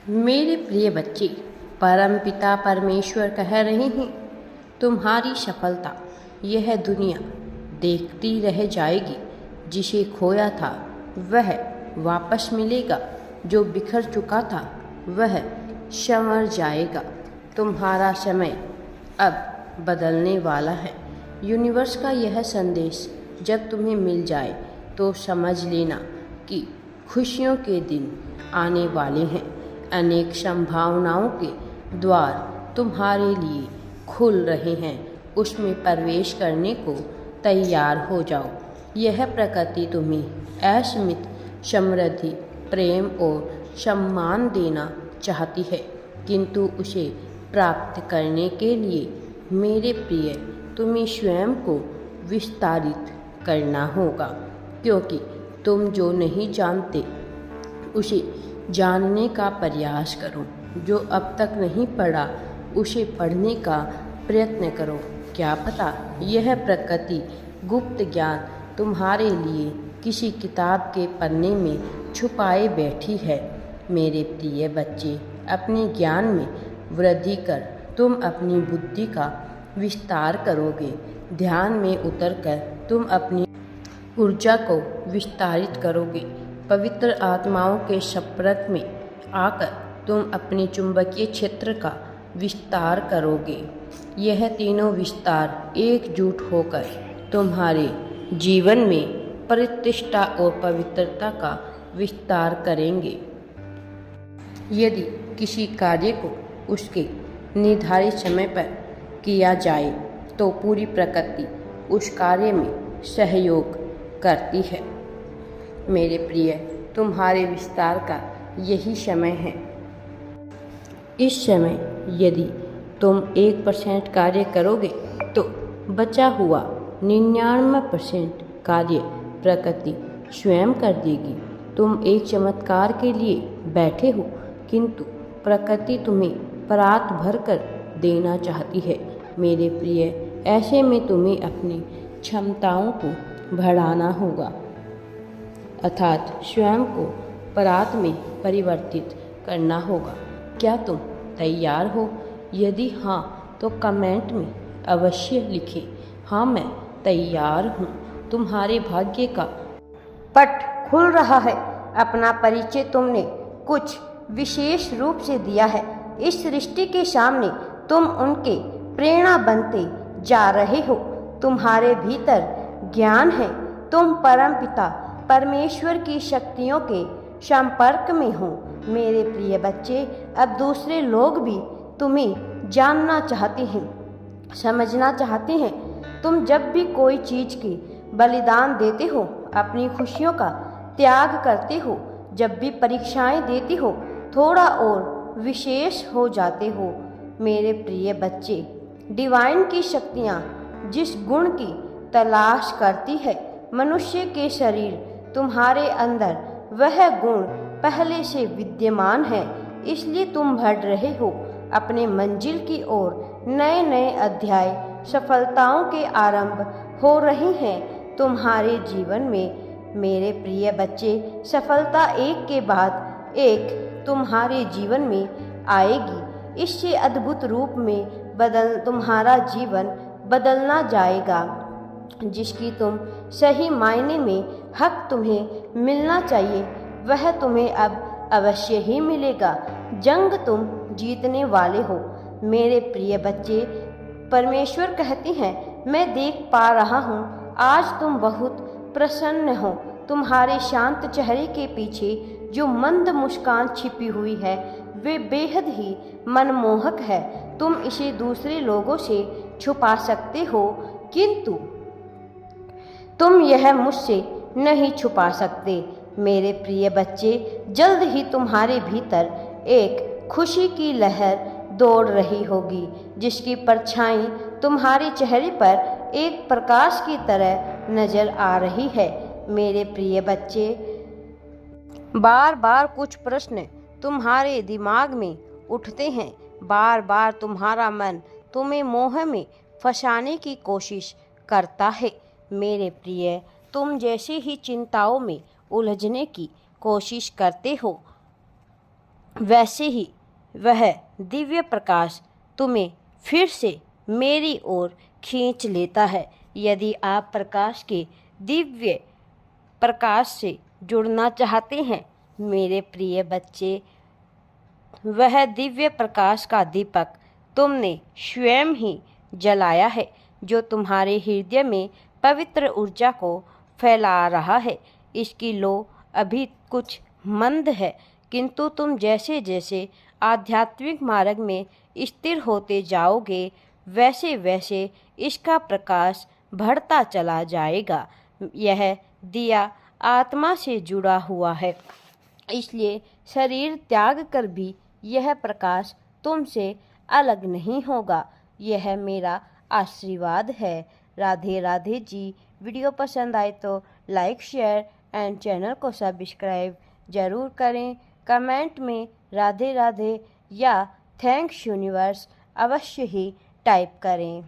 मेरे प्रिय बच्चे, परमपिता परमेश्वर कह रहे हैं, तुम्हारी सफलता यह दुनिया देखती रह जाएगी। जिसे खोया था वह वापस मिलेगा, जो बिखर चुका था वह संवर जाएगा। तुम्हारा समय अब बदलने वाला है। यूनिवर्स का यह संदेश जब तुम्हें मिल जाए तो समझ लेना कि खुशियों के दिन आने वाले हैं। अनेक संभावनाओं के द्वार तुम्हारे लिए खुल रहे हैं, उसमें प्रवेश करने को तैयार हो जाओ। यह प्रकृति तुम्हें असीमित समृद्धि, प्रेम और सम्मान देना चाहती है, किंतु उसे प्राप्त करने के लिए मेरे प्रिय तुम्हें स्वयं को विस्तारित करना होगा, क्योंकि तुम जो नहीं जानते उसे जानने का प्रयास करो। जो अब तक नहीं पढ़ा उसे पढ़ने का प्रयत्न करो। क्या पता यह प्रकृति गुप्त ज्ञान तुम्हारे लिए किसी किताब के पन्ने में छुपाए बैठी है। मेरे प्रिय बच्चे, अपने ज्ञान में वृद्धि कर तुम अपनी बुद्धि का विस्तार करोगे। ध्यान में उतरकर तुम अपनी ऊर्जा को विस्तारित करोगे। पवित्र आत्माओं के संपर्क में आकर तुम अपने चुंबकीय क्षेत्र का विस्तार करोगे। यह तीनों विस्तार एकजुट होकर तुम्हारे जीवन में प्रतिष्ठा और पवित्रता का विस्तार करेंगे। यदि किसी कार्य को उसके निर्धारित समय पर किया जाए तो पूरी प्रकृति उस कार्य में सहयोग करती है। मेरे प्रिय, तुम्हारे विस्तार का यही समय है। इस समय यदि तुम 1% कार्य करोगे तो बचा हुआ 99% कार्य प्रकृति स्वयं कर देगी। तुम एक चमत्कार के लिए बैठे हो, किंतु प्रकृति तुम्हें परात भर कर देना चाहती है। मेरे प्रिय, ऐसे में तुम्हें अपनी क्षमताओं को बढ़ाना होगा, अर्थात स्वयं को परात में परिवर्तित करना होगा। क्या तुम तैयार हो? यदि हाँ तो कमेंट में अवश्य लिखें, हाँ मैं तैयार हूँ। तुम्हारे भाग्य का पट खुल रहा है। अपना परिचय तुमने कुछ विशेष रूप से दिया है। इस सृष्टि के सामने तुम उनके प्रेरणा बनते जा रहे हो। तुम्हारे भीतर ज्ञान है। तुम परमपिता परमेश्वर की शक्तियों के संपर्क में हो। मेरे प्रिय बच्चे, अब दूसरे लोग भी तुम्हें जानना चाहते हैं, समझना चाहते हैं। तुम जब भी कोई चीज़ की बलिदान देते हो, अपनी खुशियों का त्याग करते हो, जब भी परीक्षाएं देते हो, थोड़ा और विशेष हो जाते हो। मेरे प्रिय बच्चे, डिवाइन की शक्तियाँ जिस गुण की तलाश करती है, मनुष्य के शरीर तुम्हारे अंदर वह गुण पहले से विद्यमान है, इसलिए तुम बढ़ रहे हो अपने मंजिल की ओर। नए नए अध्याय सफलताओं के आरंभ हो रहे हैं तुम्हारे जीवन में। मेरे प्रिय बच्चे, सफलता एक के बाद एक तुम्हारे जीवन में आएगी। इससे अद्भुत रूप में तुम्हारा जीवन बदलना जाएगा, जिसकी तुम सही मायने में हक तुम्हें मिलना चाहिए वह तुम्हें अब अवश्य ही मिलेगा। जंग तुम जीतने वाले हो। मेरे प्रिय बच्चे, परमेश्वर कहते हैं, मैं देख पा रहा हूँ आज तुम बहुत प्रसन्न हो। तुम्हारे शांत चेहरे के पीछे जो मंद मुस्कान छिपी हुई है वे बेहद ही मनमोहक है। तुम इसे दूसरे लोगों से छुपा सकते हो, किंतु तुम यह मुझसे नहीं छुपा सकते। मेरे प्रिय बच्चे, जल्द ही तुम्हारे भीतर एक खुशी की लहर दौड़ रही होगी, जिसकी परछाई तुम्हारे चेहरे पर एक प्रकाश की तरह नजर आ रही है। मेरे प्रिय बच्चे, बार बार कुछ प्रश्न तुम्हारे दिमाग में उठते हैं। बार बार तुम्हारा मन तुम्हें मोह में फंसाने की कोशिश करता है। मेरे प्रिय, तुम जैसे ही चिंताओं में उलझने की कोशिश करते हो, वैसे ही वह दिव्य प्रकाश तुम्हें फिर से मेरी ओर खींच लेता है। यदि आप प्रकाश के दिव्य प्रकाश से जुड़ना चाहते हैं मेरे प्रिय बच्चे, वह दिव्य प्रकाश का दीपक तुमने स्वयं ही जलाया है, जो तुम्हारे हृदय में पवित्र ऊर्जा को फैला रहा है। इसकी लो अभी कुछ मंद है, किंतु तुम जैसे जैसे आध्यात्मिक मार्ग में स्थिर होते जाओगे, वैसे वैसे इसका प्रकाश बढ़ता चला जाएगा। यह दिया आत्मा से जुड़ा हुआ है, इसलिए शरीर त्याग कर भी यह प्रकाश तुमसे अलग नहीं होगा। यह मेरा आशीर्वाद है। राधे राधे जी। वीडियो पसंद आए तो लाइक, शेयर एंड चैनल को सब्सक्राइब ज़रूर करें। कमेंट में राधे राधे या थैंक्स यूनिवर्स अवश्य ही टाइप करें।